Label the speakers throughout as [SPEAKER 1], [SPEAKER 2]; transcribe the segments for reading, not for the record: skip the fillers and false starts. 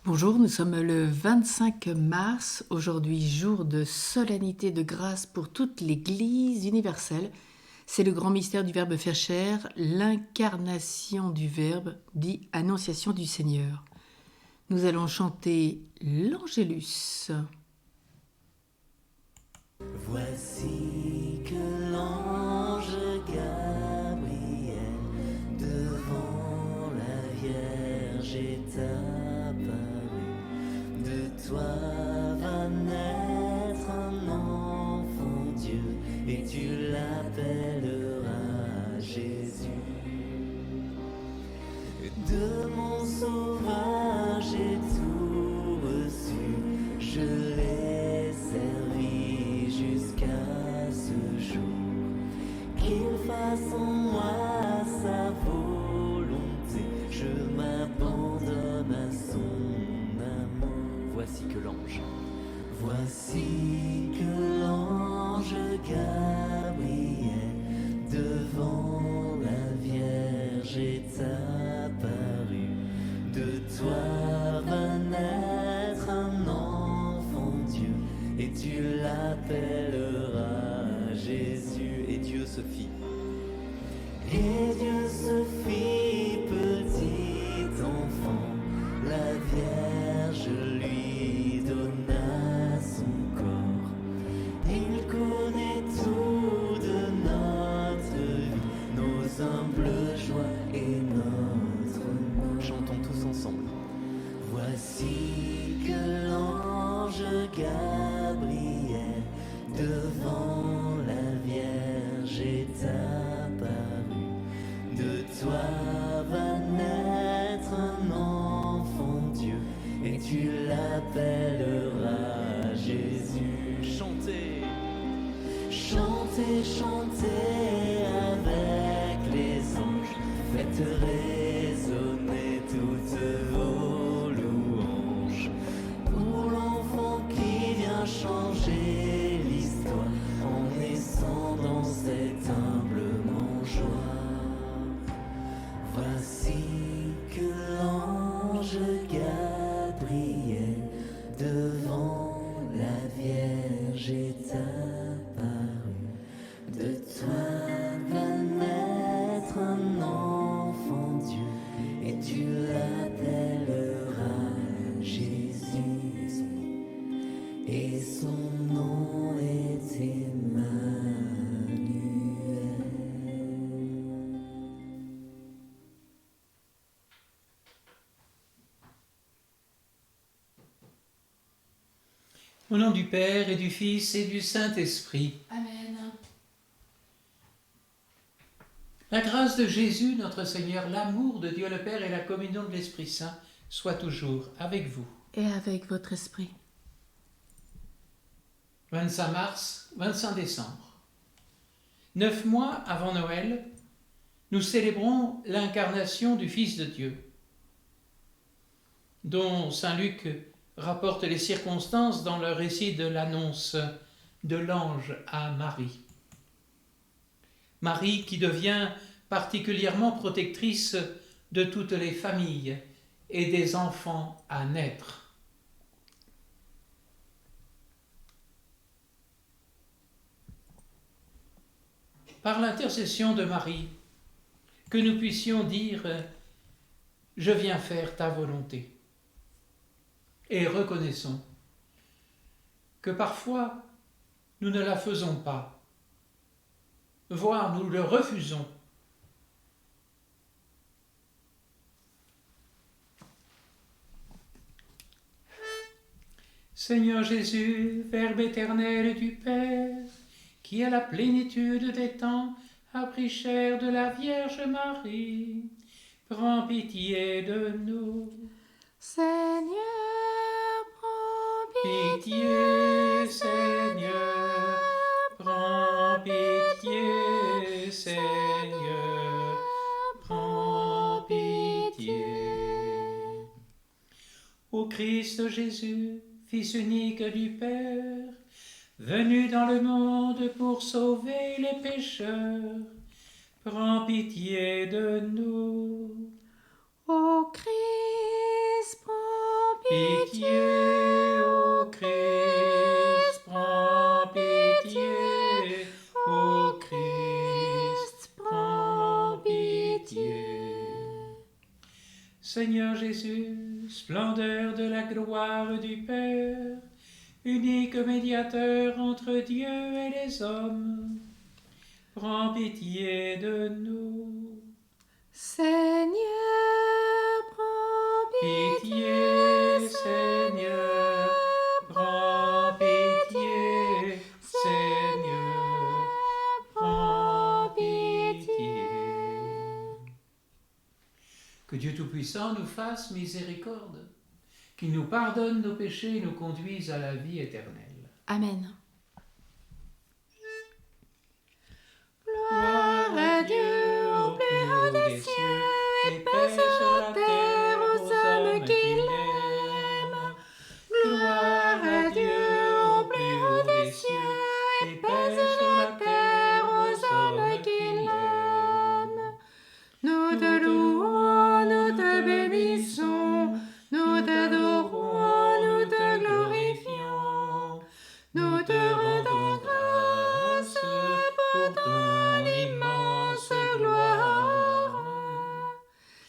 [SPEAKER 1] Bonjour, nous sommes le 25 mars, aujourd'hui jour de solennité de grâce pour toute l'Église universelle. C'est le grand mystère du Verbe fait chair, l'incarnation du Verbe, dit Annonciation du Seigneur. Nous allons chanter l'Angélus.
[SPEAKER 2] Voici que l'ange Gabriel devant la Vierge est apparu. De toi va naître un enfant Dieu et tu l'appelleras Jésus. De mon sauveur j'ai tout reçu, je l'ai servi jusqu'à ce jour. Qu'il fasse en moi sa volonté, je m'abandonne à son amour. Voici que l'ange Gabriel devant la Vierge est apparu. De toi va naître un enfant Dieu et tu l'appelleras Jésus. Et Dieu se fit petit enfant, la Vierge lui donna son corps. Il connaît tout de notre vie, nos humbles joies et notre mort. Chantons tous ensemble. Voici que l'ange Gabriel devant la Vierge est apparu. De toi va naître un enfant Dieu et tu l'appelleras Jésus. Chantez, chantez, chantez avec les anges, faites résonner toutes vos louanges pour l'enfant qui vient changer l'histoire en naissant dans cette humblement joie. Voici que l'ange Gabriel devant la Vierge est apparu. De toi va naître un enfant Dieu et tu l'appelleras Jésus. Et son nom est Emmanuel.
[SPEAKER 3] Au nom du Père et du Fils et du Saint-Esprit.
[SPEAKER 1] Amen.
[SPEAKER 3] La grâce de Jésus, notre Seigneur, l'amour de Dieu le Père et la communion de l'Esprit Saint soient toujours avec vous.
[SPEAKER 1] Et avec votre esprit.
[SPEAKER 3] 25 mars, 25 décembre. 9 mois avant Noël, nous célébrons l'incarnation du Fils de Dieu, dont saint Luc rapporte les circonstances dans le récit de l'annonce de l'ange à Marie. Marie qui devient particulièrement protectrice de toutes les familles et des enfants à naître. Par l'intercession de Marie, que nous puissions dire « Je viens faire ta volonté ». Et reconnaissons que parfois nous ne la faisons pas, voire nous le refusons. Seigneur Jésus, Verbe éternel du Père, qui à la plénitude des temps a pris chair de la Vierge Marie, prends pitié de nous.
[SPEAKER 1] Seigneur, prends
[SPEAKER 3] Pitié, Seigneur, prends pitié, Seigneur, prends pitié. Ô Christ Jésus, Fils unique du Père, venu dans le monde pour sauver les pécheurs, prends pitié de nous.
[SPEAKER 1] Ô Christ, prends pitié
[SPEAKER 3] pitié, ô Christ, prends pitié, ô Christ, prends pitié. Seigneur Jésus, splendeur de la gloire du Père, unique médiateur entre Dieu et les hommes, prends pitié de nous.
[SPEAKER 1] Seigneur, prends
[SPEAKER 3] Pitié, Seigneur, prends pitié, Seigneur, prends pitié. Que Dieu Tout-Puissant nous fasse miséricorde, qu'il nous pardonne nos péchés et nous conduise à la vie éternelle.
[SPEAKER 1] Amen.
[SPEAKER 3] Gloire à Dieu au plus haut des cieux et paix sur la terre aux hommes qu'il aime. Gloire à Dieu au plus haut des cieux et paix sur la terre aux hommes qu'il aime.
[SPEAKER 1] Nous te louons, nous te bénissons, nous t'adorons, nous te glorifions, nous te rendons grâce pour ton immense gloire.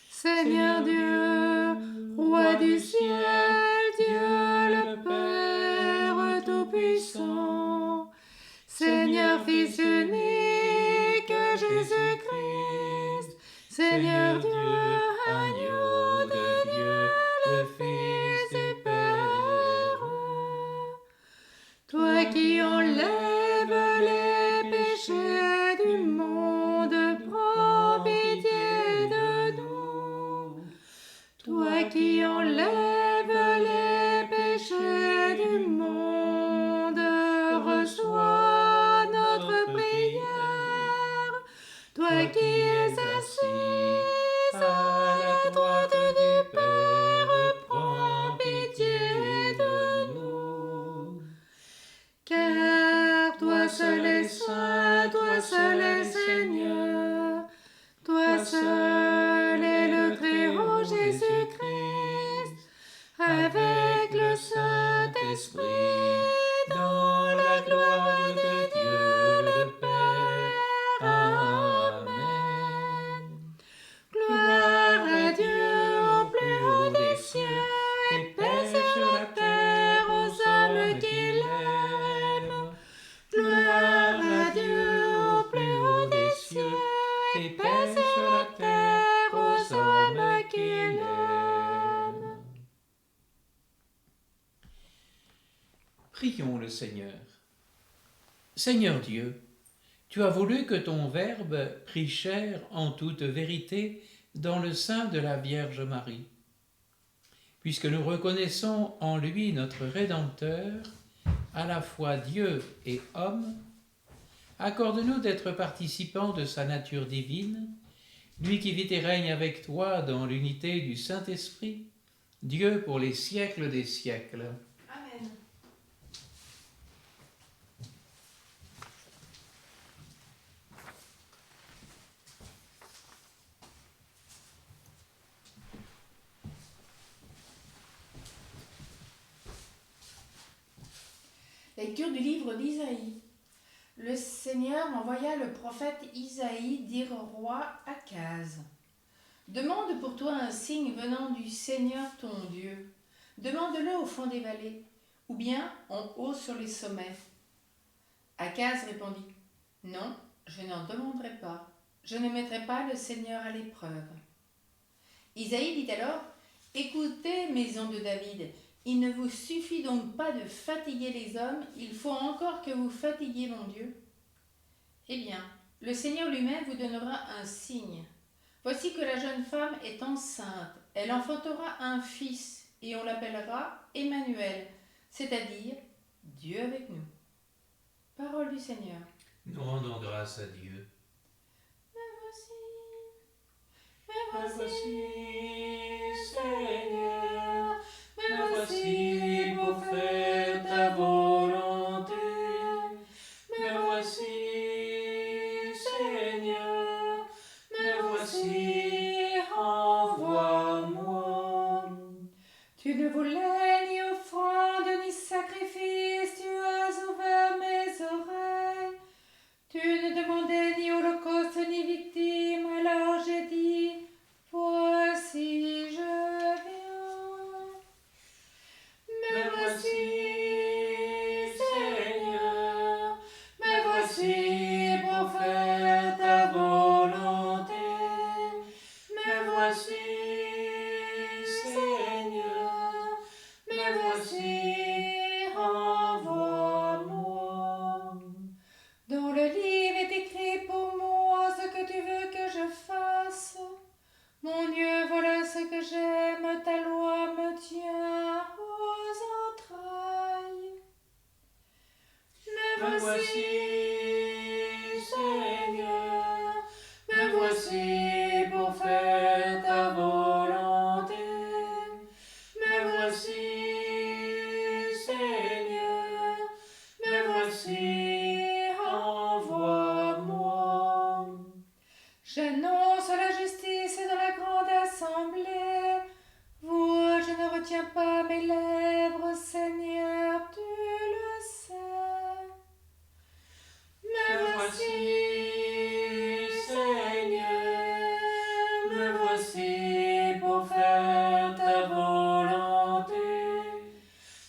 [SPEAKER 1] Seigneur Dieu, Roi du ciel, Dieu le Père Tout-Puissant, Seigneur Fils unique, Jésus-Christ, Seigneur Dieu, agneau de Dieu, le Fils du Père. Toi qui enlèves les péchés du monde, prends pitié de nous. Toi qui enlèves les péchés du monde, reçois notre prière. Toi qui es assis à la droite du Père, prends pitié de nous. Car toi seul es saint, toi seul es Seigneur, toi seul est le Très-Haut Jésus-Christ, avec le Saint-Esprit, dans la gloire de Dieu le Père. Amen. Gloire à Dieu au plus haut des cieux, et paix sur la terre aux hommes qu'il aime. Gloire à Dieu au plus haut des cieux, et paix sur la terre aux hommes qu'il aime.
[SPEAKER 3] Prions le Seigneur. Seigneur Dieu, tu as voulu que ton Verbe prît chair en toute vérité dans le sein de la Vierge Marie. Puisque nous reconnaissons en lui notre Rédempteur, à la fois Dieu et homme, accorde-nous d'être participants de sa nature divine, lui qui vit et règne avec toi dans l'unité du Saint-Esprit, Dieu pour les siècles des siècles.
[SPEAKER 1] Amen. Lecture du livre d'Isaïe. Le Seigneur envoya le prophète Isaïe dire au roi Akaz : Demande pour toi un signe venant du Seigneur ton Dieu. Demande-le au fond des vallées, ou bien en haut sur les sommets. Akaz répondit : Non, je n'en demanderai pas. Je ne mettrai pas le Seigneur à l'épreuve. Isaïe dit alors : Écoutez, maison de David, il ne vous suffit donc pas de fatiguer les hommes, il faut encore que vous fatiguiez mon Dieu. Eh bien, le Seigneur lui-même vous donnera un signe. Voici que la jeune femme est enceinte, elle enfantera un fils, et on l'appellera Emmanuel, c'est-à-dire Dieu avec nous. Parole du Seigneur.
[SPEAKER 3] Nous rendons grâce à Dieu.
[SPEAKER 1] Me voici,
[SPEAKER 3] Seigneur,
[SPEAKER 1] me
[SPEAKER 3] voici pour faire ta volonté. Me voici, Seigneur, me voici, envoie-moi.
[SPEAKER 1] Tu ne voulais ni
[SPEAKER 3] Me voici, Seigneur, me voici pour faire ta volonté. Me voici, Seigneur, me voici, envoie-moi.
[SPEAKER 4] J'annonce la justice dans la grande assemblée. Vous, je ne retiens pas mes lèvres, Seigneur, tu le sais.
[SPEAKER 3] Me voici, Seigneur, me voici pour faire ta volonté.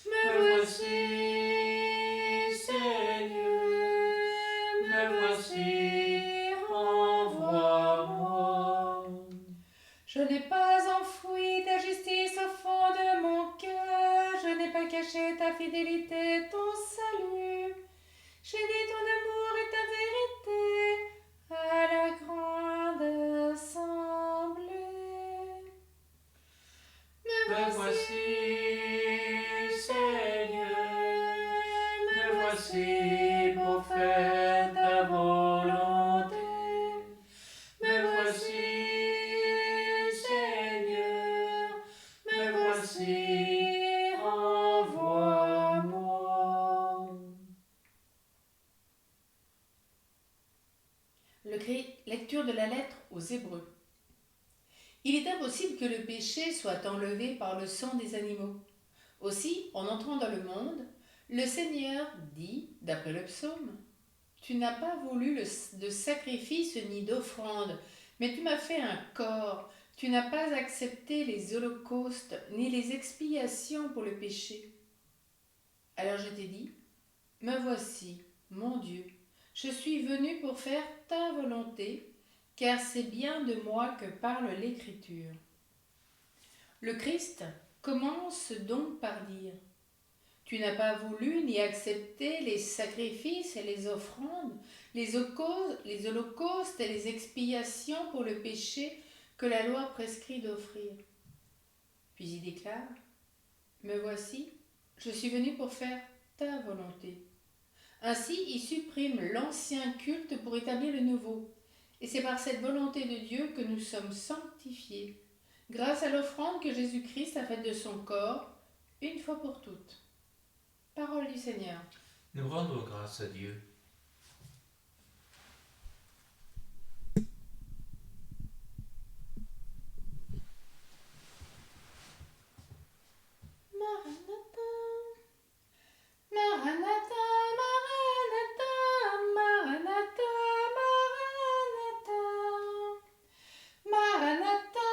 [SPEAKER 3] Me voici, Seigneur, me voici, envoie-moi.
[SPEAKER 4] Je n'ai pas enfoui ta justice au fond de mon cœur, je n'ai pas caché ta fidélité, ton salut. J'ai dit ton amour et ta vérité à la grande assemblée.
[SPEAKER 3] Me voici, Seigneur, me voici pour faire ta volonté. Me voici, Seigneur, me voici, envoie-moi.
[SPEAKER 1] Lecture de la lettre aux Hébreux. Il est impossible que le péché soit enlevé par le sang des animaux. Aussi, en entrant dans le monde, le Seigneur dit, d'après le psaume, « Tu n'as pas voulu de sacrifice ni d'offrande, mais tu m'as fait un corps. Tu n'as pas accepté les holocaustes ni les expiations pour le péché. » Alors je t'ai dit, « Me voici, mon Dieu, je suis venu pour faire ta volonté, car c'est bien de moi que parle l'Écriture. » Le Christ commence donc par dire « Tu n'as pas voulu ni accepté les sacrifices et les offrandes, les holocaustes et les expiations pour le péché que la loi prescrit d'offrir. » Puis il déclare « Me voici, je suis venu pour faire ta volonté. » Ainsi, il supprime l'ancien culte pour établir le nouveau. Et c'est par cette volonté de Dieu que nous sommes sanctifiés, grâce à l'offrande que Jésus-Christ a faite de son corps, une fois pour toutes. Parole du Seigneur.
[SPEAKER 3] Nous rendons grâce à Dieu.
[SPEAKER 4] Maranatha, Maranatha, Maranatha, Maranatha, Maranatha,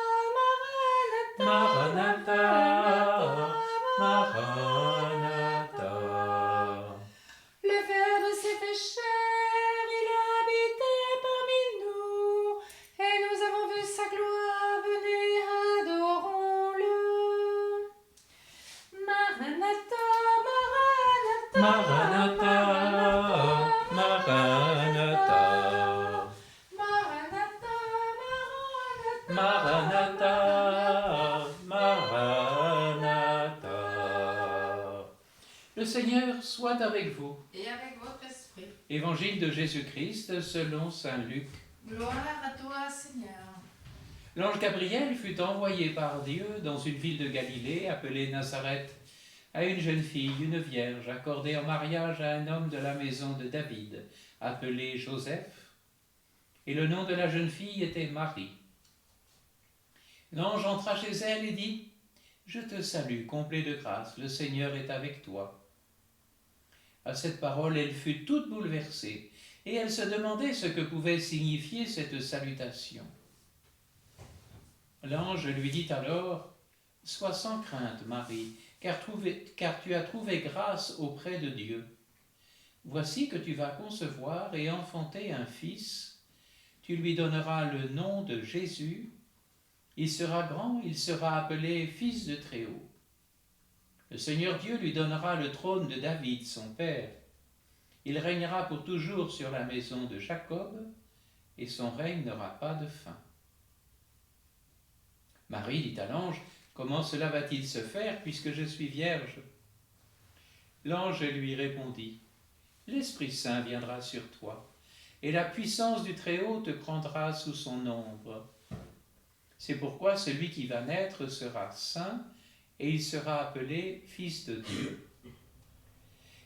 [SPEAKER 4] Maranatha,
[SPEAKER 3] Maranatha, Maranatha.
[SPEAKER 4] Le Verbe s'est fait chair, il a habité parmi nous, et nous avons vu sa gloire, venez, adorons-le. Maranatha, Maranatha,
[SPEAKER 3] Maranatha,
[SPEAKER 4] Maranatha,
[SPEAKER 3] Maranatha, Maranatha, Maranatha. Le Seigneur soit avec vous.
[SPEAKER 1] Et avec votre esprit.
[SPEAKER 3] Évangile de Jésus-Christ selon saint Luc.
[SPEAKER 1] Gloire à toi, Seigneur.
[SPEAKER 3] L'ange Gabriel fut envoyé par Dieu dans une ville de Galilée appelée Nazareth à une jeune fille, une vierge, accordée en mariage à un homme de la maison de David, appelé Joseph, et le nom de la jeune fille était Marie. L'ange entra chez elle et dit « Je te salue, comblée de grâce, le Seigneur est avec toi. » À cette parole, elle fut toute bouleversée, et elle se demandait ce que pouvait signifier cette salutation. L'ange lui dit alors « Sois sans crainte, Marie, car tu as trouvé grâce auprès de Dieu. Voici que tu vas concevoir et enfanter un fils. Tu lui donneras le nom de Jésus. Il sera grand, il sera appelé Fils de Très-Haut. Le Seigneur Dieu lui donnera le trône de David, son père. Il régnera pour toujours sur la maison de Jacob, et son règne n'aura pas de fin. » Marie dit à l'ange, « Comment cela va-t-il se faire, puisque je suis vierge ?» L'ange lui répondit, « l'Esprit Saint viendra sur toi, et la puissance du Très-Haut te prendra sous son ombre. C'est pourquoi celui qui va naître sera saint, et il sera appelé Fils de Dieu.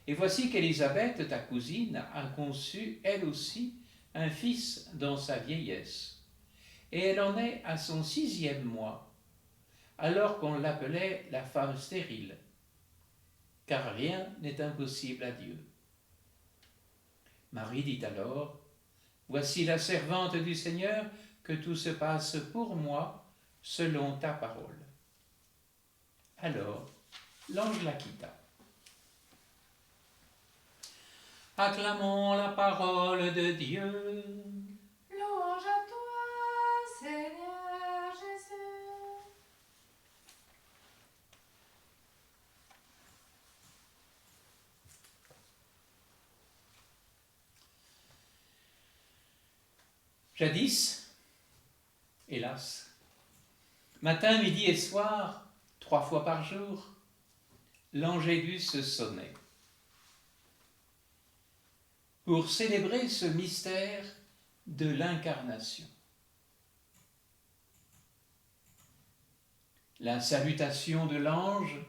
[SPEAKER 3] Et voici qu'Élisabeth, ta cousine, a conçu, elle aussi, un fils dans sa vieillesse. Et elle en est à son 6e mois, alors qu'on l'appelait la femme stérile, car rien n'est impossible à Dieu. Marie dit alors, « Voici la servante du Seigneur, que tout se passe pour moi selon ta parole. » Alors, l'ange la quitta. Acclamons la parole de Dieu.
[SPEAKER 4] Louange à toi, Seigneur Jésus.
[SPEAKER 3] Jadis, hélas, matin, midi et soir, 3 fois par jour, l'angélus sonnait. Pour célébrer ce mystère de l'incarnation. La salutation de l'ange,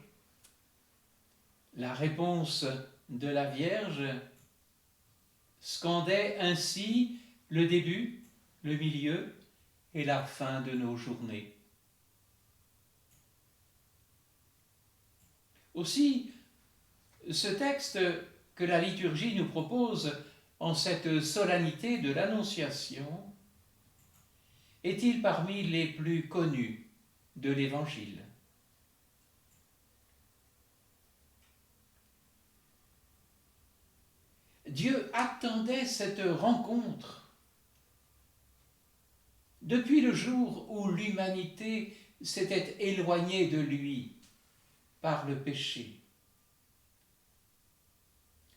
[SPEAKER 3] la réponse de la Vierge scandaient ainsi le début, le milieu et la fin de nos journées. Aussi, ce texte que la liturgie nous propose en cette solennité de l'Annonciation est-il parmi les plus connus de l'Évangile? Dieu attendait cette rencontre depuis le jour où l'humanité s'était éloignée de lui par le péché,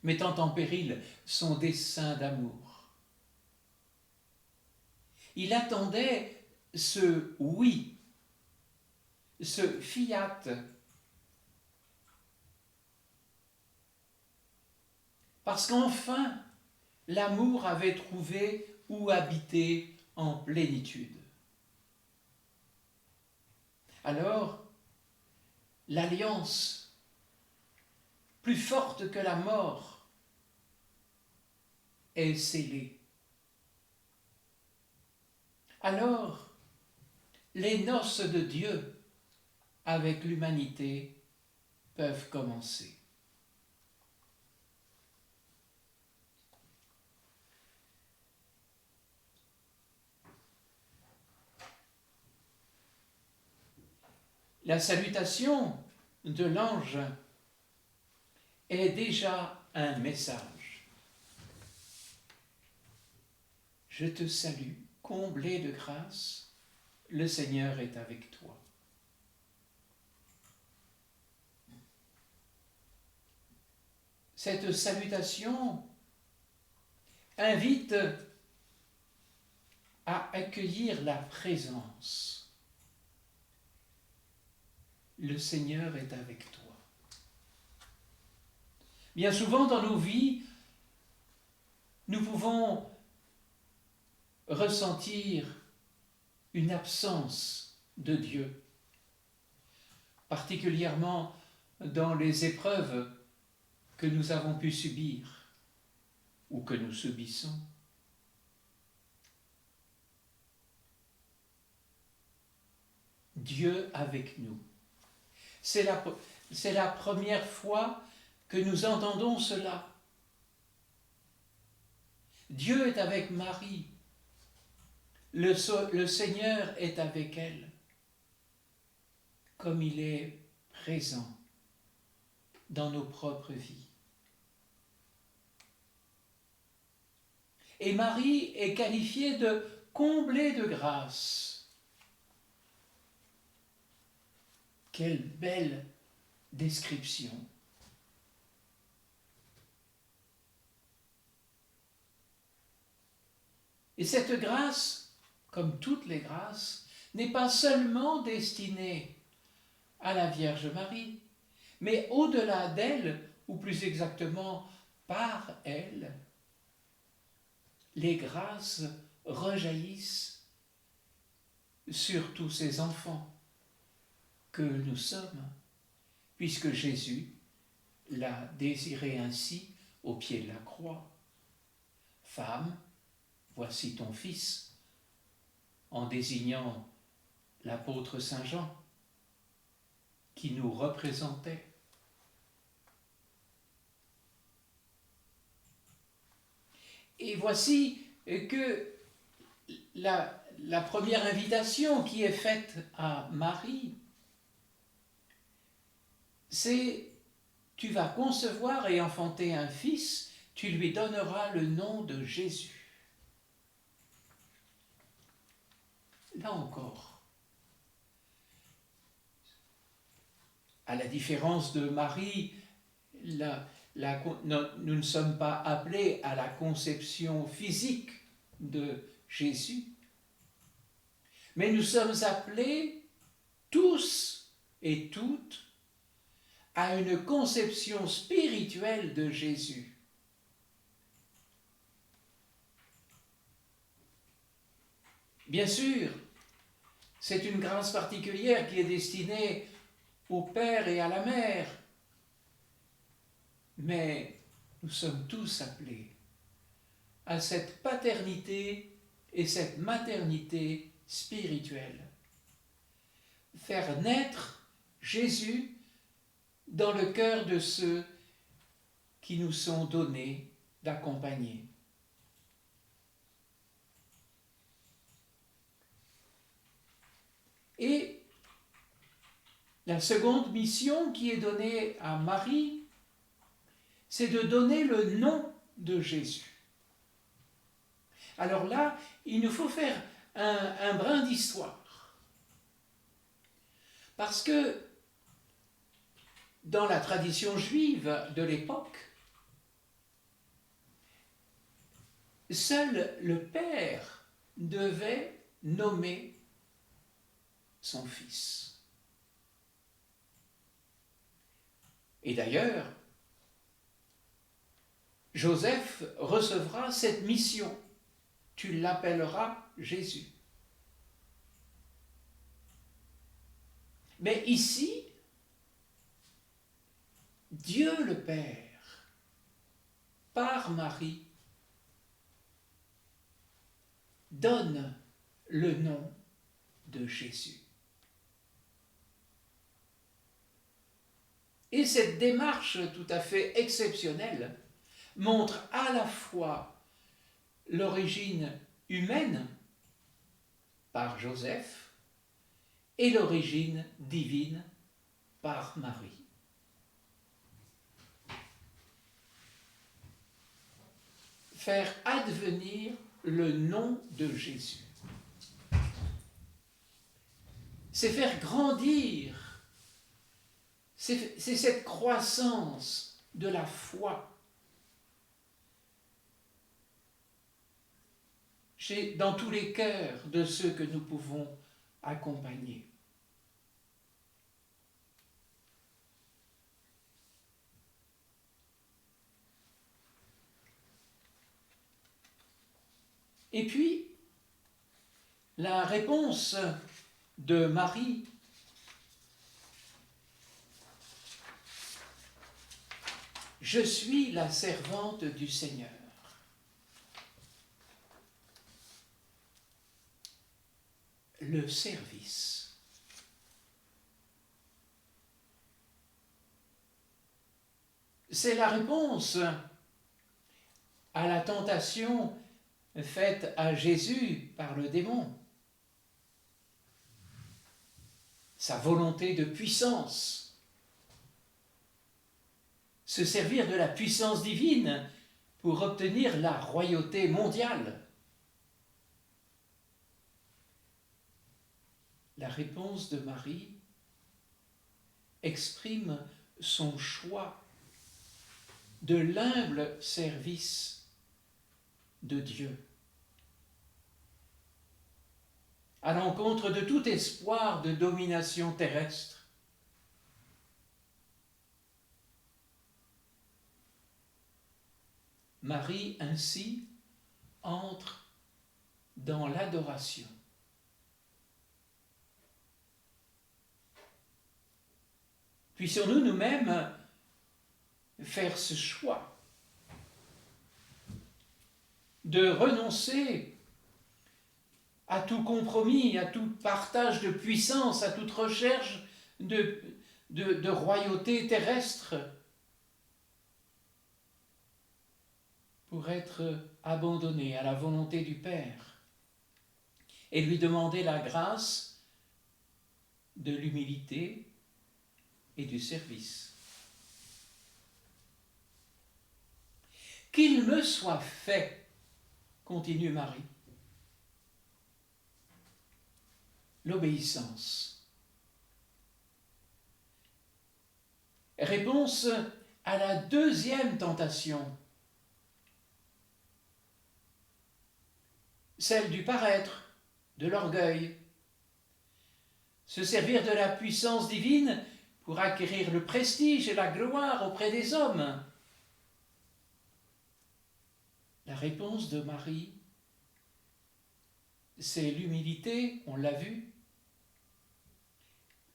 [SPEAKER 3] mettant en péril son dessein d'amour. Il attendait ce oui, ce fiat, parce qu'enfin, l'amour avait trouvé où habiter en plénitude. Alors, l'alliance, plus forte que la mort, est scellée. Alors, les noces de Dieu avec l'humanité peuvent commencer. La salutation de l'ange est déjà un message. Je te salue, comblée de grâce, le Seigneur est avec toi. Cette salutation invite à accueillir la présence. Le Seigneur est avec toi. Bien souvent dans nos vies, nous pouvons ressentir une absence de Dieu, particulièrement dans les épreuves que nous avons pu subir ou que nous subissons. Dieu avec nous. C'est la première fois que nous entendons cela. Dieu est avec Marie. Le Seigneur est avec elle, comme il est présent dans nos propres vies. Et Marie est qualifiée de comblée de grâce. Quelle belle description! Et cette grâce, comme toutes les grâces, n'est pas seulement destinée à la Vierge Marie, mais au-delà d'elle, ou plus exactement par elle, les grâces rejaillissent sur tous ces enfants que nous sommes, puisque Jésus l'a désiré ainsi au pied de la croix. Femme, voici ton fils, en désignant l'apôtre Saint Jean, qui nous représentait. Et voici que la première invitation qui est faite à Marie, c'est « Tu vas concevoir et enfanter un fils, tu lui donneras le nom de Jésus. » Là encore, à la différence de Marie, nous ne sommes pas appelés à la conception physique de Jésus, mais nous sommes appelés tous et toutes à une conception spirituelle de Jésus. Bien sûr, c'est une grâce particulière qui est destinée au Père et à la Mère, mais nous sommes tous appelés à cette paternité et cette maternité spirituelle. Faire naître Jésus dans le cœur de ceux qui nous sont donnés d'accompagner. Et la seconde mission qui est donnée à Marie, c'est de donner le nom de Jésus. Alors là, il nous faut faire un brin d'histoire. Parce que dans la tradition juive de l'époque, seul le père devait nommer son fils. Et d'ailleurs, Joseph recevra cette mission. Tu l'appelleras Jésus. Mais ici, Dieu le Père, par Marie, donne le nom de Jésus. Et cette démarche tout à fait exceptionnelle montre à la fois l'origine humaine par Joseph et l'origine divine par Marie. Faire advenir le nom de Jésus. C'est faire grandir, c'est cette croissance de la foi dans tous les cœurs de ceux que nous pouvons accompagner. Et puis, la réponse de Marie, je suis la servante du Seigneur. Le service. C'est la réponse à la tentation faite à Jésus par le démon. Sa volonté de puissance. Se servir de la puissance divine pour obtenir la royauté mondiale. La réponse de Marie exprime son choix de l'humble service de Dieu, à l'encontre de tout espoir de domination terrestre. Marie ainsi entre dans l'adoration. Puissions-nous nous-mêmes faire ce choix de renoncer à tout compromis, à tout partage de puissance, à toute recherche de royauté terrestre, pour être abandonné à la volonté du Père et lui demander la grâce de l'humilité et du service. Qu'il me soit fait, continue Marie, l'obéissance. Réponse à la deuxième tentation, celle du paraître, de l'orgueil. Se servir de la puissance divine pour acquérir le prestige et la gloire auprès des hommes. La réponse de Marie, c'est l'humilité, on l'a vu,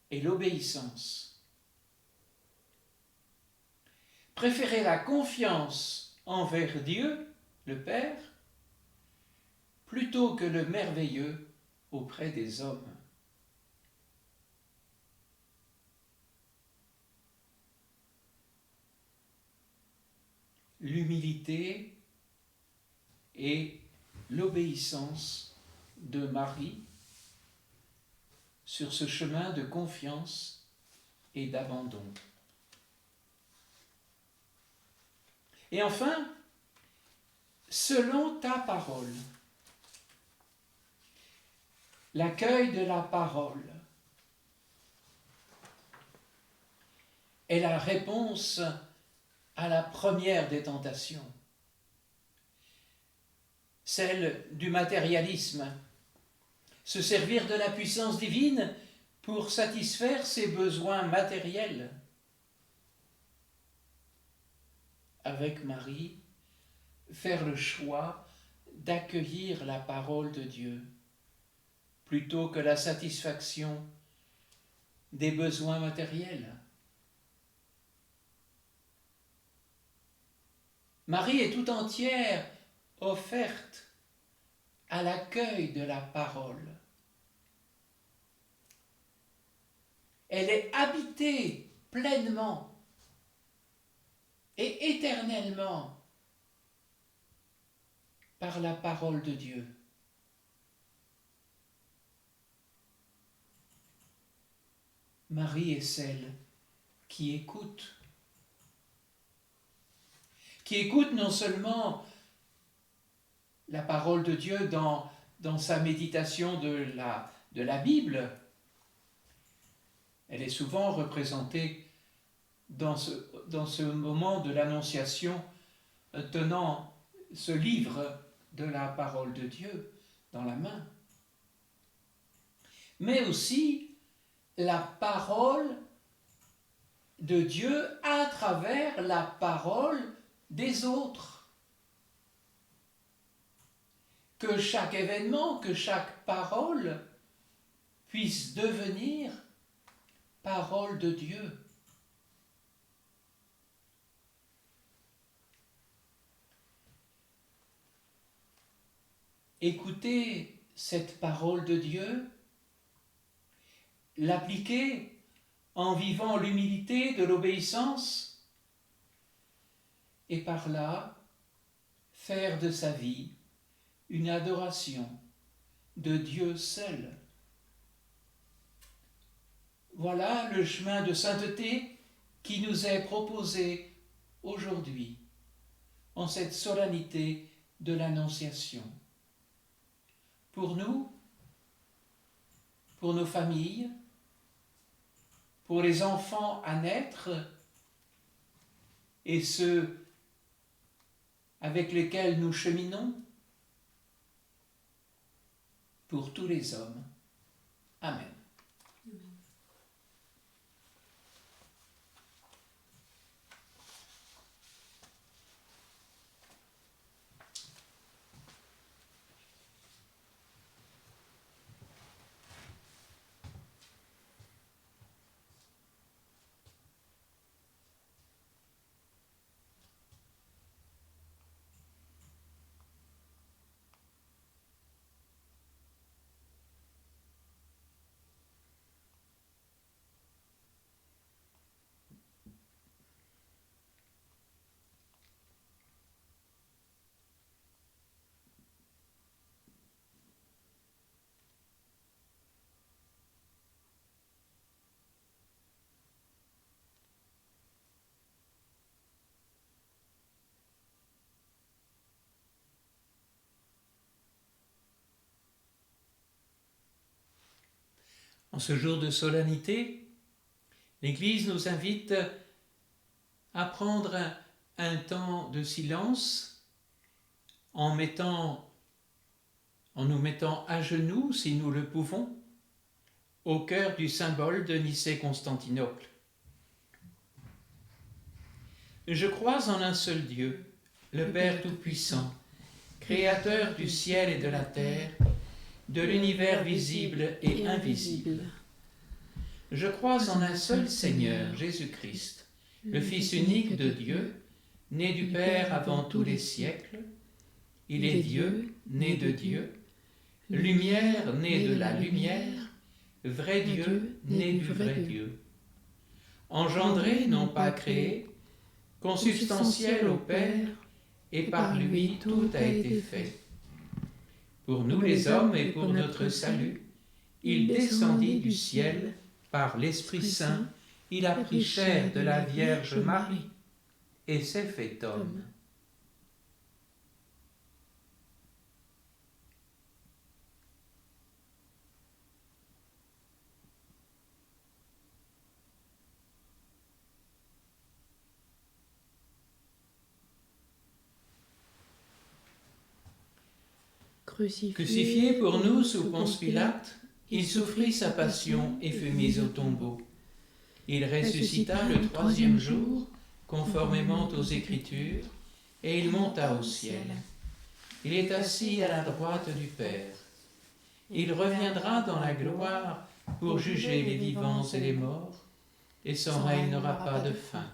[SPEAKER 3] et l'obéissance. Préférer la confiance envers Dieu, le Père, plutôt que le merveilleux auprès des hommes. L'humilité et l'obéissance de Marie sur ce chemin de confiance et d'abandon. Et enfin, selon ta parole, l'accueil de la parole est la réponse à la première des tentations, celle du matérialisme, se servir de la puissance divine pour satisfaire ses besoins matériels. Avec Marie, faire le choix d'accueillir la parole de Dieu plutôt que la satisfaction des besoins matériels. Marie est tout entière offerte à l'accueil de la parole. Elle est habitée pleinement et éternellement par la parole de Dieu. Marie est celle qui écoute non seulement la parole de Dieu dans sa méditation de la Bible, elle est souvent représentée dans ce moment de l'Annonciation, tenant ce livre de la parole de Dieu dans la main, mais aussi la parole de Dieu à travers la parole des autres. Que chaque événement, que chaque parole puisse devenir parole de Dieu. Écouter cette parole de Dieu, l'appliquer en vivant l'humilité de l'obéissance, et par là faire de sa vie une adoration de Dieu seul. Voilà le chemin de sainteté qui nous est proposé aujourd'hui, en cette solennité de l'Annonciation. Pour nous, pour nos familles, pour les enfants à naître et ceux avec lesquels nous cheminons, pour tous les hommes. Amen. En ce jour de solennité, l'Église nous invite à prendre un temps de silence en nous mettant à genoux, si nous le pouvons, au cœur du symbole de Nicée-Constantinople. Je crois en un seul Dieu, le Père Tout-Puissant, Créateur du ciel et de la terre, de l'univers visible et invisible. Je crois en un seul Seigneur, Jésus-Christ, le Fils unique de Dieu, né du Père avant tous les siècles. Il est Dieu, né de Dieu, lumière née de la lumière, vrai Dieu, né du vrai Dieu. Engendré, non pas créé, consubstantiel au Père, et par lui tout a été fait. Pour nous les hommes et pour notre salut, il descendit du ciel par l'Esprit Saint, il a pris chair de la Vierge Marie et s'est fait homme. Crucifié pour nous sous Ponce Pilate, il souffrit sa passion et fut mis au tombeau. Il ressuscita le troisième jour, conformément aux Écritures, et il monta au ciel. Il est assis à la droite du Père. Il reviendra dans la gloire pour juger les vivants et les morts, et son règne n'aura pas de fin.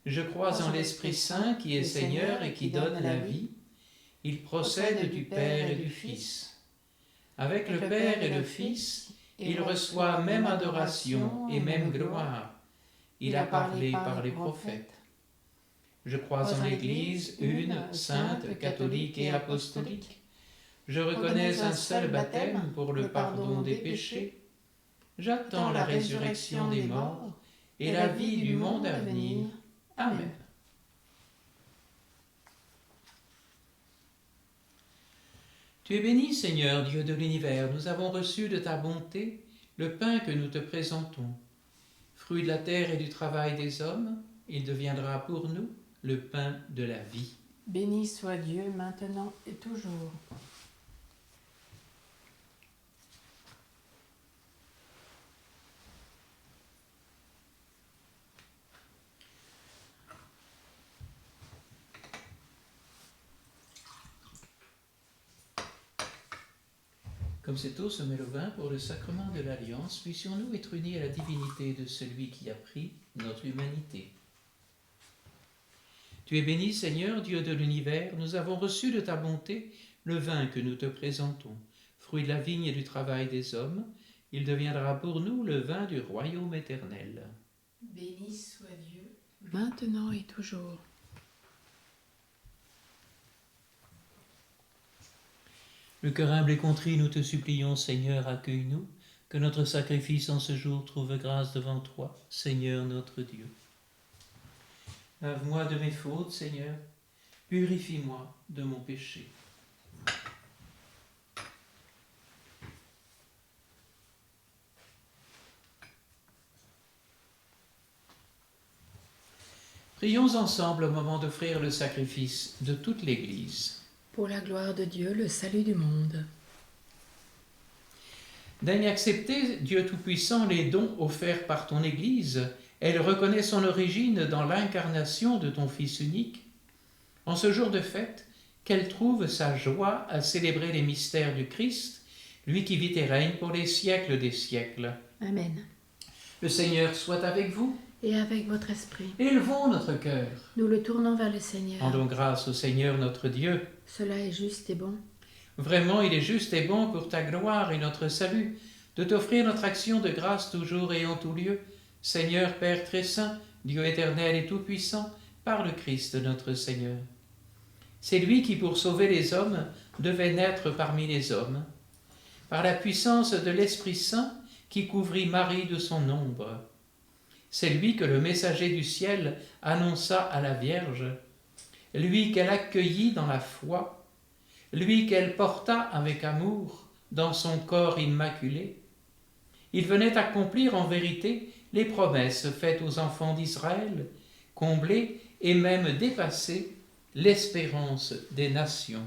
[SPEAKER 3] Je crois en l'Esprit Saint qui est Seigneur et qui donne la vie. Il procède du Père et du Fils. Avec le Père et le Fils, il reçoit même adoration et même gloire. Il a parlé par les prophètes. Je crois en l'Église, une, sainte, catholique et apostolique. Je reconnais un seul baptême pour le pardon des péchés. J'attends la résurrection des morts et la vie du monde à venir. Amen. Tu es béni, Seigneur, Dieu de l'univers, nous avons reçu de ta bonté le pain que nous te présentons. Fruit de la terre et du travail des hommes, il deviendra pour nous le pain de la vie.
[SPEAKER 1] Béni soit Dieu maintenant et toujours.
[SPEAKER 3] Comme cette eau se met le vin pour le sacrement de l'Alliance, puissions-nous être unis à la divinité de celui qui a pris notre humanité. Tu es béni, Seigneur, Dieu de l'univers, nous avons reçu de ta bonté le vin que nous te présentons. Fruit de la vigne et du travail des hommes, il deviendra pour nous le vin du royaume éternel.
[SPEAKER 1] Béni soit Dieu, maintenant et toujours.
[SPEAKER 3] Le cœur humble et contrit, nous te supplions, Seigneur, accueille-nous, que notre sacrifice en ce jour trouve grâce devant toi, Seigneur notre Dieu. Lave-moi de mes fautes, Seigneur, purifie-moi de mon péché. Prions ensemble au moment d'offrir le sacrifice de toute l'Église.
[SPEAKER 1] Pour la gloire de Dieu, le salut du monde.
[SPEAKER 3] Daigne accepter, Dieu Tout-Puissant, les dons offerts par ton Église. Elle reconnaît son origine dans l'incarnation de ton Fils unique. En ce jour de fête, qu'elle trouve sa joie à célébrer les mystères du Christ, lui qui vit et règne pour les siècles des siècles.
[SPEAKER 1] Amen.
[SPEAKER 3] Le Seigneur soit avec vous.
[SPEAKER 1] Et avec votre esprit.
[SPEAKER 3] Élevons notre cœur.
[SPEAKER 1] Nous le tournons vers le Seigneur.
[SPEAKER 3] Rendons grâce au Seigneur notre Dieu.
[SPEAKER 1] Cela est juste et bon.
[SPEAKER 3] Vraiment, il est juste et bon pour ta gloire et notre salut, de t'offrir notre action de grâce toujours et en tout lieu. Seigneur Père très saint, Dieu éternel et tout-puissant, par le Christ notre Seigneur. C'est lui qui, pour sauver les hommes, devait naître parmi les hommes. Par la puissance de l'Esprit Saint qui couvrit Marie de son ombre. C'est lui que le messager du ciel annonça à la Vierge, lui qu'elle accueillit dans la foi, lui qu'elle porta avec amour dans son corps immaculé, Il venait accomplir en vérité les promesses faites aux enfants d'Israël, combler et même dépasser l'espérance des nations.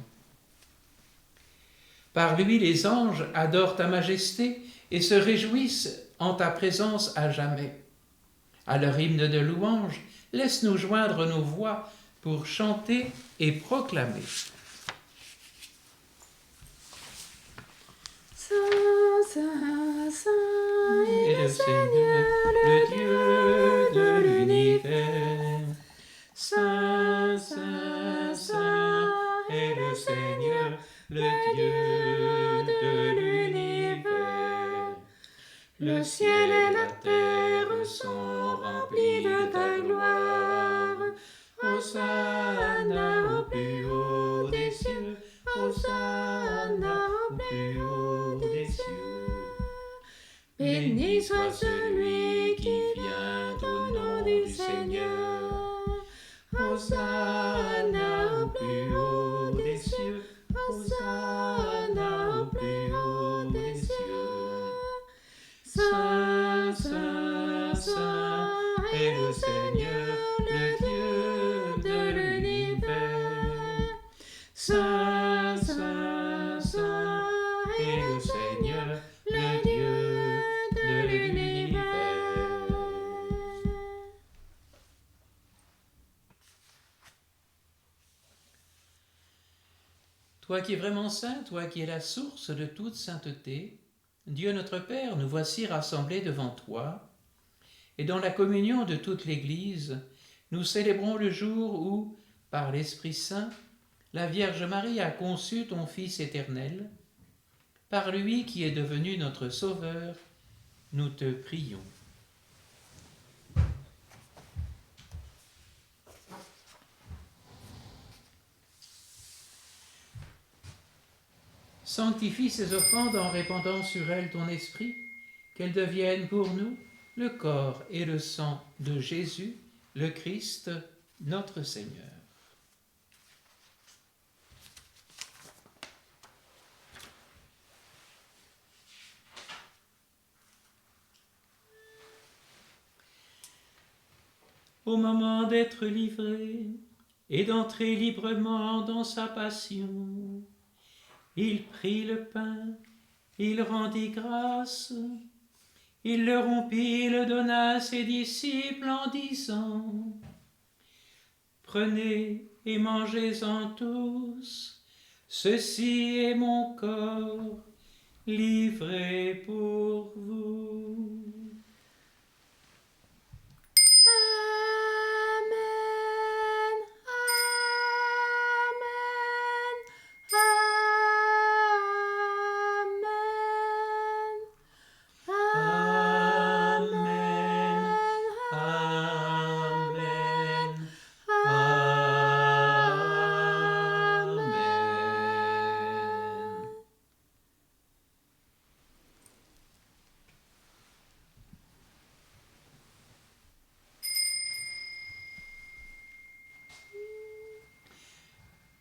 [SPEAKER 3] Par lui, les anges adorent ta majesté et se réjouissent en ta présence à jamais. À leur hymne de louange, laisse-nous joindre nos voix pour chanter et proclamer.
[SPEAKER 1] Saint, Saint, Saint est le Seigneur,
[SPEAKER 3] le Dieu de l'univers.
[SPEAKER 1] Saint, Saint, Saint est le Seigneur, le Dieu de l'univers. Le ciel et la terre sont remplis de ta gloire. Hosanna au plus haut des cieux, Hosanna au plus haut des cieux. Béni soit celui qui vient au nom du Seigneur. Hosanna au plus haut des cieux, Hosanna au plus haut des cieux. Saint, Saint, Saint est le Seigneur, le Dieu de l'univers. Saint, Saint, Saint est le Seigneur, le Dieu de l'univers.
[SPEAKER 3] Toi qui es vraiment saint, toi qui es la source de toute sainteté, Dieu notre Père, nous voici rassemblés devant toi, et dans la communion de toute l'Église, nous célébrons le jour où, par l'Esprit Saint, la Vierge Marie a conçu ton Fils éternel. Par lui qui est devenu notre Sauveur, nous te prions. Sanctifie ces offrandes en répandant sur elles ton esprit, qu'elles deviennent pour nous le corps et le sang de Jésus, le Christ, notre Seigneur. Au moment d'être livré et d'entrer librement dans sa passion, il prit le pain, il rendit grâce, il le rompit, le donna à ses disciples en disant : « Prenez et mangez-en tous, ceci est mon corps, livré pour vous. »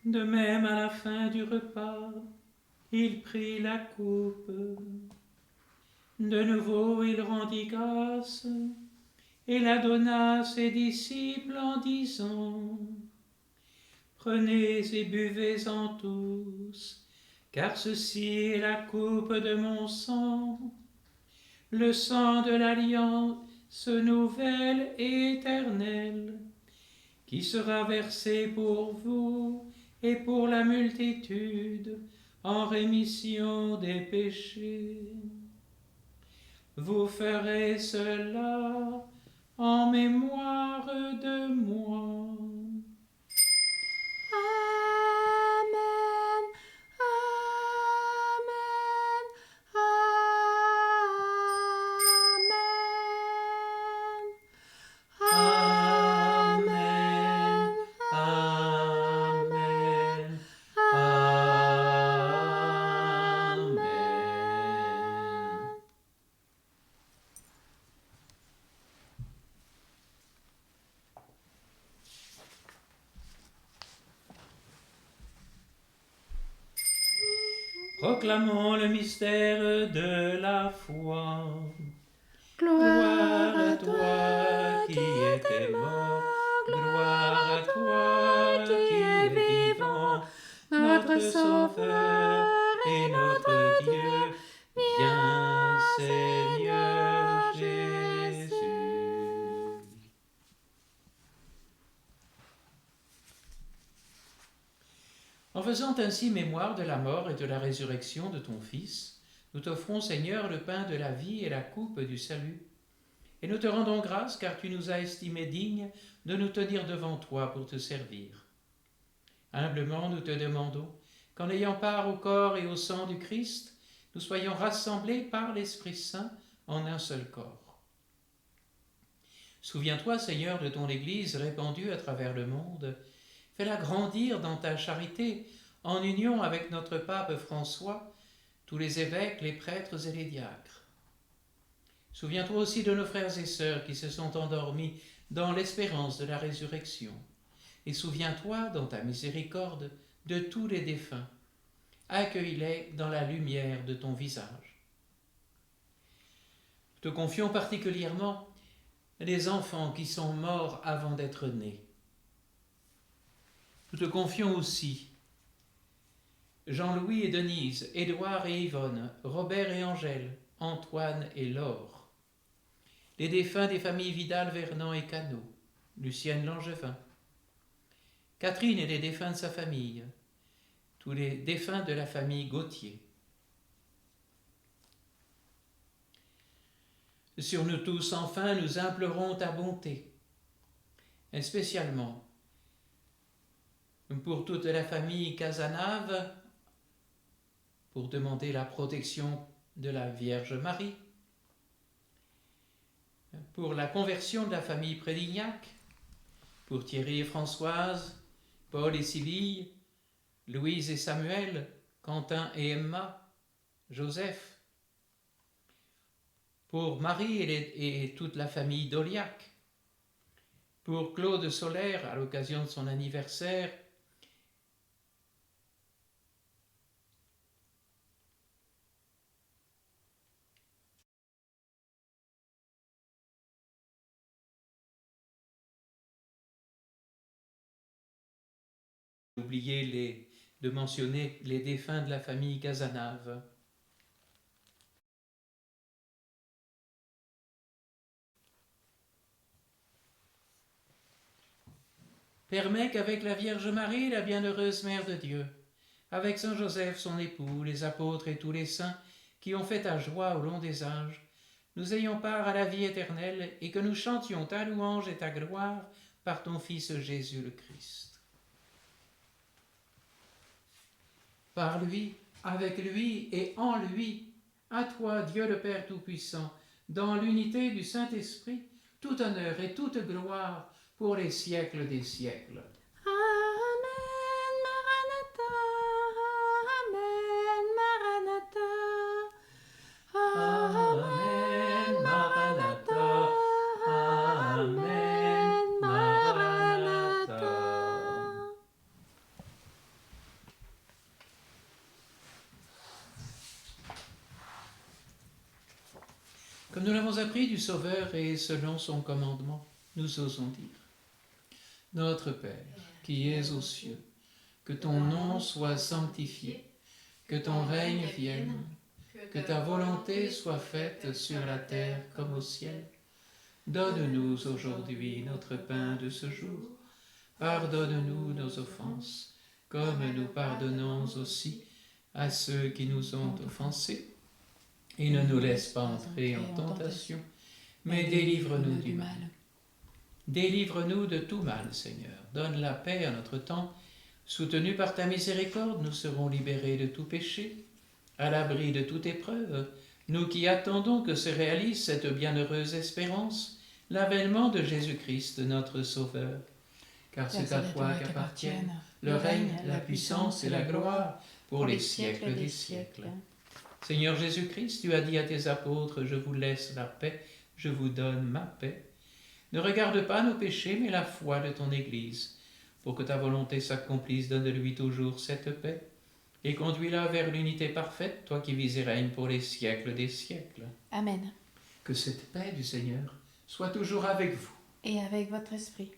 [SPEAKER 3] De même, à la fin du repas, il prit la coupe. De nouveau, il rendit grâce et la donna à ses disciples en disant : « Prenez et buvez-en tous, car ceci est la coupe de mon sang, le sang de l'alliance nouvelle et éternelle, qui sera versé pour vous et pour la multitude en rémission des péchés. Vous ferez cela en mémoire de moi. »
[SPEAKER 1] Amen, Amen, Amen, Amen, Amen, Amen.
[SPEAKER 3] Proclamons le mystère de la foi.
[SPEAKER 1] Gloire à toi
[SPEAKER 3] qui étais mort, gloire à toi qui es vivant, notre Sauveur et notre Dieu. Viens, Seigneur Jésus. En faisant ainsi mémoire de la mort et de la résurrection de ton Fils, nous t'offrons, Seigneur, le pain de la vie et la coupe du salut. Et nous te rendons grâce car tu nous as estimés dignes de nous tenir devant toi pour te servir. Humblement, nous te demandons qu'en ayant part au corps et au sang du Christ, nous soyons rassemblés par l'Esprit Saint en un seul corps. Souviens-toi, Seigneur, de ton Église répandue à travers le monde. Fais-la grandir dans ta charité, en union avec notre pape François, tous les évêques, les prêtres et les diacres. Souviens-toi aussi de nos frères et sœurs qui se sont endormis dans l'espérance de la résurrection. Et souviens-toi, dans ta miséricorde, de tous les défunts. Accueille-les dans la lumière de ton visage. Nous te confions particulièrement les enfants qui sont morts avant d'être nés. Nous te confions aussi Jean-Louis et Denise, Édouard et Yvonne, Robert et Angèle, Antoine et Laure, les défunts des familles Vidal, Vernant et Cano, Lucienne Langevin, Catherine et les défunts de sa famille, tous les défunts de la famille Gauthier. Sur nous tous, enfin, nous implorons ta bonté, et spécialement pour toute la famille Casanave, pour demander la protection de la Vierge Marie, pour la conversion de la famille Prédignac, pour Thierry et Françoise, Paul et Sylvie, Louise et Samuel, Quentin et Emma, Joseph, pour Marie et toute la famille d'Oliac, pour Claude Solaire à l'occasion de son anniversaire, oublier de mentionner les défunts de la famille Casanave. Permets qu'avec la Vierge Marie, la bienheureuse Mère de Dieu, avec Saint Joseph, son époux, les apôtres et tous les saints qui ont fait ta joie au long des âges, nous ayons part à la vie éternelle et que nous chantions ta louange et ta gloire par ton Fils Jésus le Christ. Par lui, avec lui et en lui, à toi, Dieu le Père Tout-Puissant, dans l'unité du Saint-Esprit, tout honneur et toute gloire pour les siècles des siècles.
[SPEAKER 1] Amen, Maranatha, Amen, Maranatha, Amen, Maranatha, Amen, Maranatha.
[SPEAKER 3] Comme nous l'avons appris du Sauveur et selon son commandement, nous osons dire: Notre Père, qui es aux cieux, que ton nom soit sanctifié, que ton règne vienne, que ta volonté soit faite sur la terre comme au ciel. Donne-nous aujourd'hui notre pain de ce jour. Pardonne-nous nos offenses, comme nous pardonnons aussi à ceux qui nous ont offensés. Et ne nous laisse pas entrer en tentation, mais délivre-nous du mal. Délivre-nous de tout mal, Seigneur. Donne la paix à notre temps. Soutenus par ta miséricorde, nous serons libérés de tout péché, à l'abri de toute épreuve, nous qui attendons que se réalise cette bienheureuse espérance, l'avènement de Jésus-Christ, notre Sauveur. Car c'est à toi qu'appartiennent le règne, la puissance et la gloire pour les siècles des siècles. Seigneur Jésus-Christ, tu as dit à tes apôtres: je vous laisse la paix, je vous donne ma paix. Ne regarde pas nos péchés, mais la foi de ton Église. Pour que ta volonté s'accomplisse, donne-lui toujours cette paix. et conduis-la vers l'unité parfaite, toi qui vis et règnes pour les siècles des siècles.
[SPEAKER 4] Amen.
[SPEAKER 3] Que cette paix du Seigneur soit toujours avec vous.
[SPEAKER 4] Et avec votre esprit.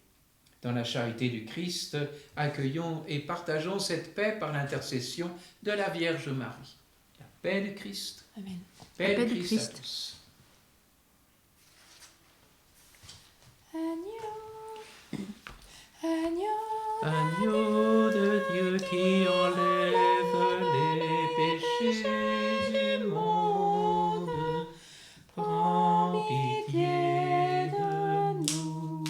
[SPEAKER 3] Dans la charité du Christ, accueillons et partageons cette paix par l'intercession de la Vierge Marie. La paix du Christ.
[SPEAKER 4] Amen.
[SPEAKER 3] Paix
[SPEAKER 1] paix
[SPEAKER 3] du
[SPEAKER 1] du
[SPEAKER 3] Christ à
[SPEAKER 1] Christ.
[SPEAKER 3] tous. Agneau de Dieu qui enlève les péchés du monde, prends pitié de nous.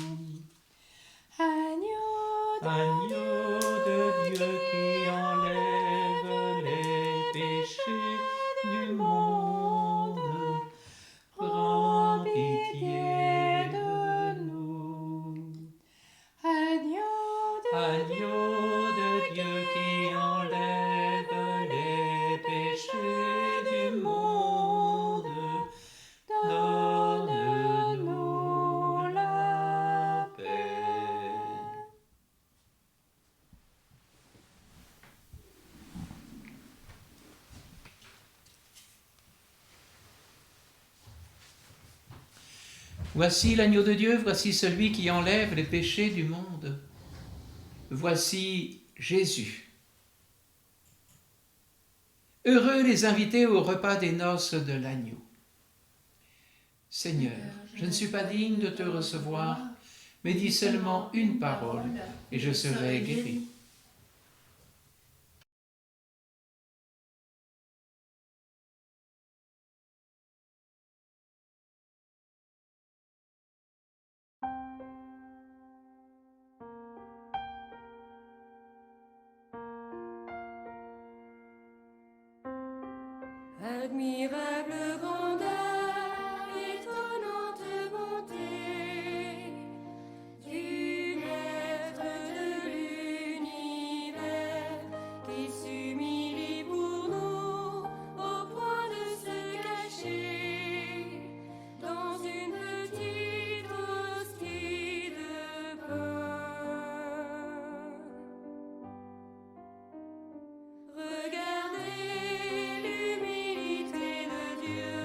[SPEAKER 3] Agneau de Dieu qui enlève les péchés du monde, prends pitié de nous. Agneau de Dieu qui enlève les péchés du monde, donne-nous la paix. Voici l'agneau de Dieu, voici celui qui enlève les péchés du monde. Voici Jésus. Heureux les invités au repas des noces de l'agneau. Seigneur, je ne suis pas digne de te recevoir, mais dis seulement une parole et je serai guéri.
[SPEAKER 5] Admirable grandeur, étonnante bonté, du maître de l'univers qui s'humilie pour nous au point de se cacher dans une petite hostie de pain. Regardez l'humilité de Dieu.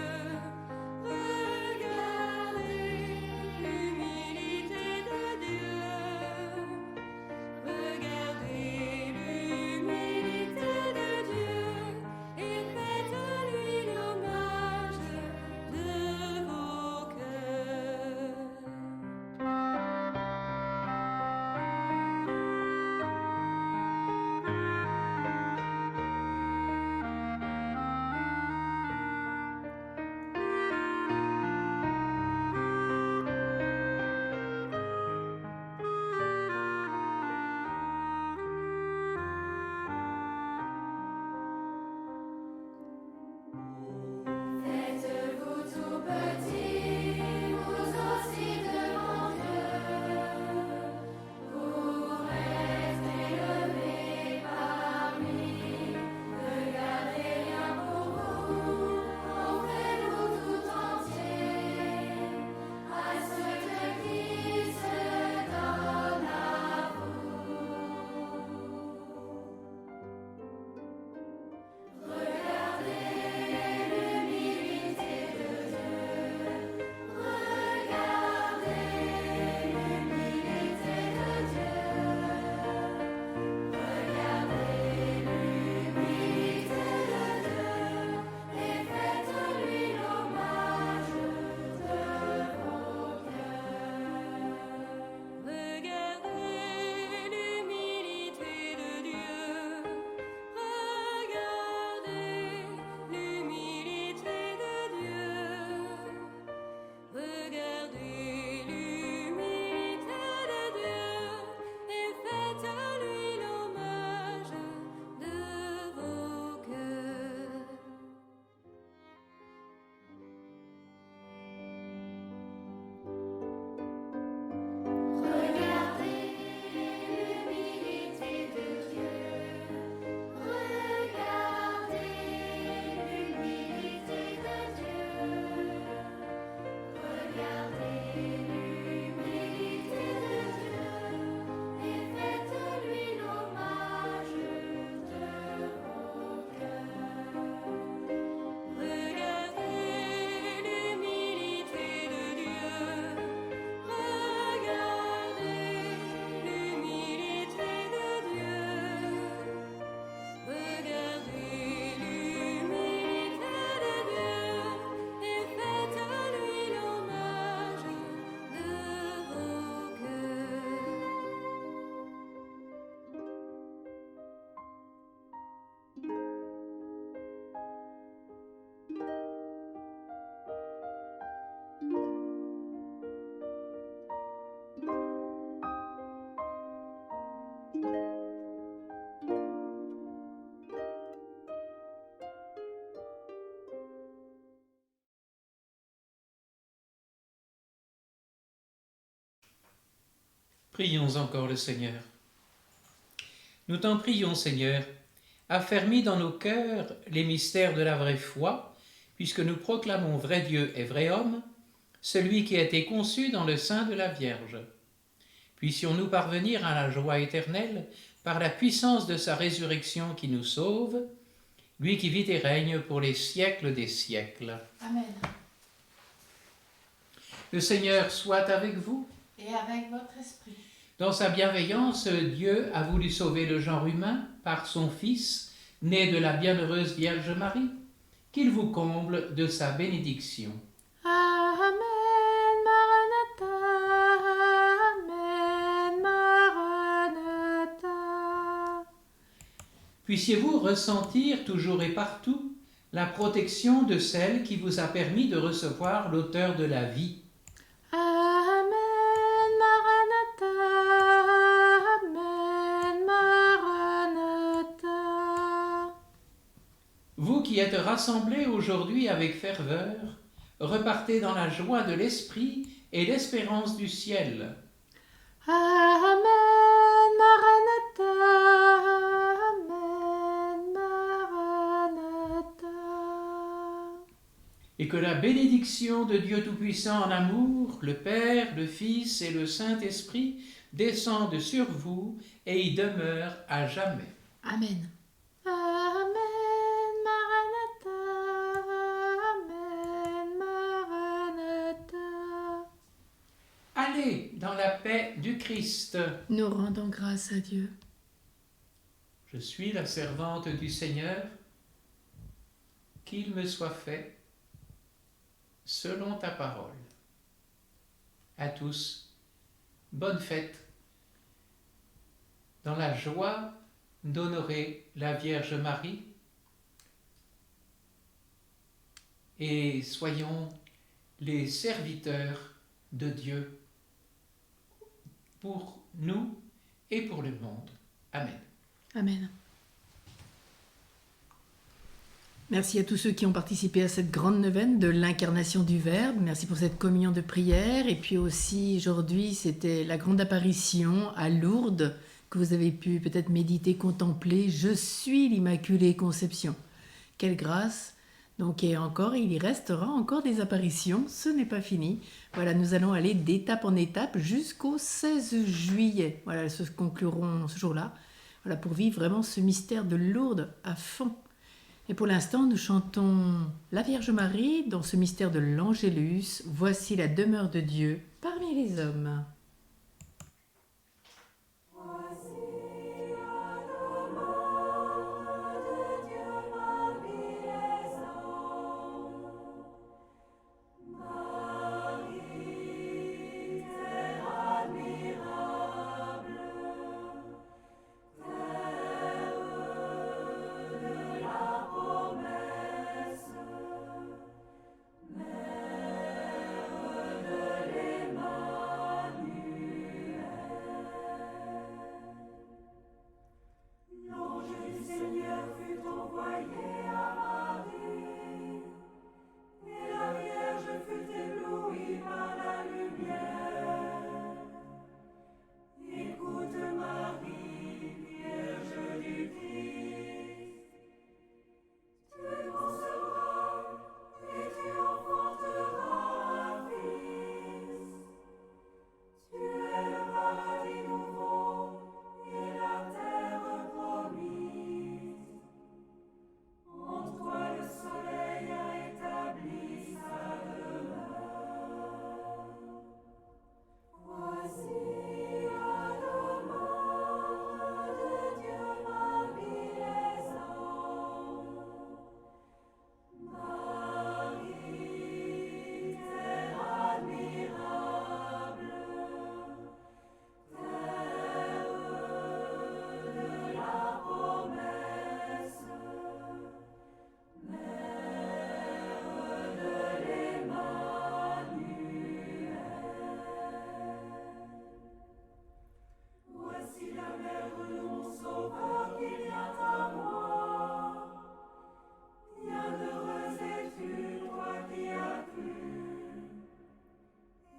[SPEAKER 3] Prions encore le Seigneur. Nous t'en prions, Seigneur, affermis dans nos cœurs les mystères de la vraie foi, puisque nous proclamons vrai Dieu et vrai homme, celui qui a été conçu dans le sein de la Vierge. Puissions-nous parvenir à la joie éternelle par la puissance de sa résurrection qui nous sauve, lui qui vit et règne pour les siècles des siècles.
[SPEAKER 1] Amen.
[SPEAKER 3] Le Seigneur soit avec vous.
[SPEAKER 1] Et avec votre esprit.
[SPEAKER 3] Dans sa bienveillance, Dieu a voulu sauver le genre humain par son Fils, né de la bienheureuse Vierge Marie, qu'il vous comble de sa bénédiction.
[SPEAKER 1] Amen, Maranatha, Amen, Maranatha.
[SPEAKER 3] Puissiez-vous ressentir toujours et partout la protection de celle qui vous a permis de recevoir l'auteur de la vie.
[SPEAKER 1] Amen, Maranatha, Amen, Maranatha.
[SPEAKER 3] Vous qui êtes rassemblés aujourd'hui avec ferveur, repartez dans la joie de l'Esprit et l'espérance du ciel.
[SPEAKER 1] Amen, Maranatha, Amen, Maranatha.
[SPEAKER 3] Et que la bénédiction de Dieu Tout-Puissant en amour, le Père, le Fils et le Saint-Esprit descendent sur vous et y demeurent à jamais.
[SPEAKER 1] Amen. Amen, Maranatha, Amen, Maranatha.
[SPEAKER 3] Allez dans la paix du Christ.
[SPEAKER 1] Nous rendons grâce à Dieu.
[SPEAKER 3] Je suis la servante du Seigneur, qu'il me soit fait selon ta parole. À tous, bonne fête, dans la joie d'honorer la Vierge Marie, et soyons les serviteurs de Dieu pour nous et pour le monde. Amen.
[SPEAKER 1] Amen. Merci à tous ceux qui ont participé à cette grande neuvaine de l'incarnation du Verbe. Merci pour cette communion de prière. Et puis aussi, aujourd'hui, c'était la grande apparition à Lourdes que vous avez pu peut-être méditer, contempler. Je suis l'Immaculée Conception. Quelle grâce! Donc, et encore, il y restera encore des apparitions. Ce n'est pas fini. Voilà, nous allons aller d'étape en étape jusqu'au 16 juillet. Voilà, elles se concluront ce jour-là. Voilà, pour vivre vraiment ce mystère de Lourdes à fond. Et pour l'instant, nous chantons la Vierge Marie dans ce mystère de l'Angélus. Voici la demeure de Dieu parmi les hommes.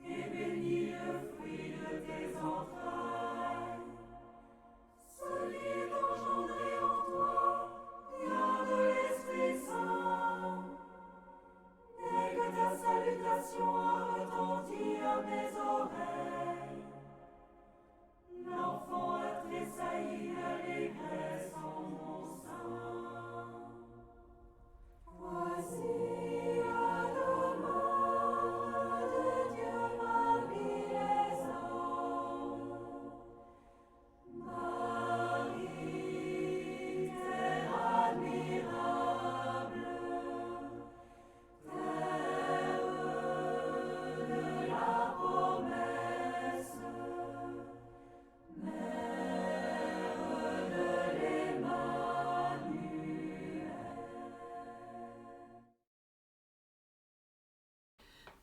[SPEAKER 5] Et bénis le fruit de tes entrailles.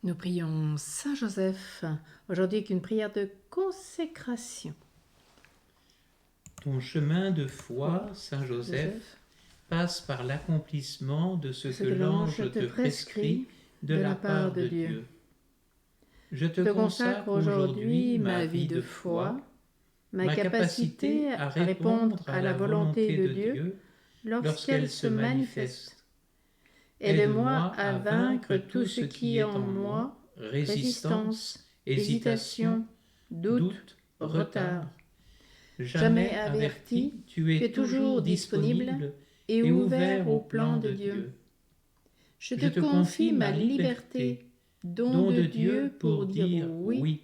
[SPEAKER 1] Nous prions Saint Joseph, aujourd'hui avec une prière de consécration.
[SPEAKER 3] Ton chemin de foi, Saint Joseph, passe par l'accomplissement de ce que l'ange te prescrit de la part de Dieu. Je te consacre aujourd'hui ma vie de foi, ma capacité à répondre à la volonté de Dieu lorsqu'elle se manifeste. Aide-moi à vaincre tout ce qui est en moi, résistance, hésitation, doute, retard. Jamais averti, tu es toujours disponible et ouvert au plan de Dieu. Je te confie ma liberté, don de Dieu pour dire oui,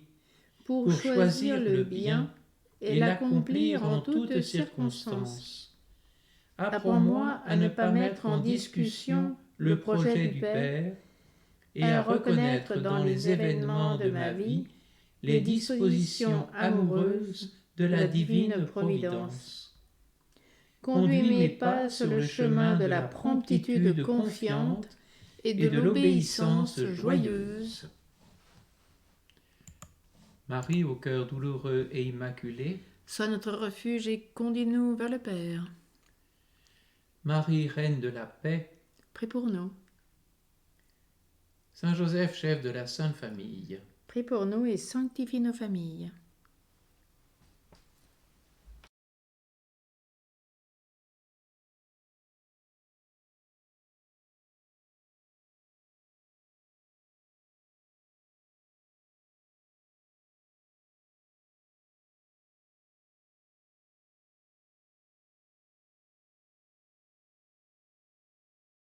[SPEAKER 3] pour choisir le bien et l'accomplir en toutes circonstances. Apprends-moi à ne pas mettre en discussion le projet du Père et à reconnaître dans les événements de ma vie les dispositions amoureuses de la divine providence. Conduis mes pas sur le chemin de la promptitude confiante et de l'obéissance joyeuse. Marie, au cœur douloureux et immaculé,
[SPEAKER 1] Sois notre refuge et conduis-nous vers le Père.
[SPEAKER 3] Marie, reine de la paix,
[SPEAKER 1] Prie pour nous.
[SPEAKER 3] Saint Joseph, chef de la Sainte Famille,
[SPEAKER 1] Prie pour nous et sanctifie nos familles.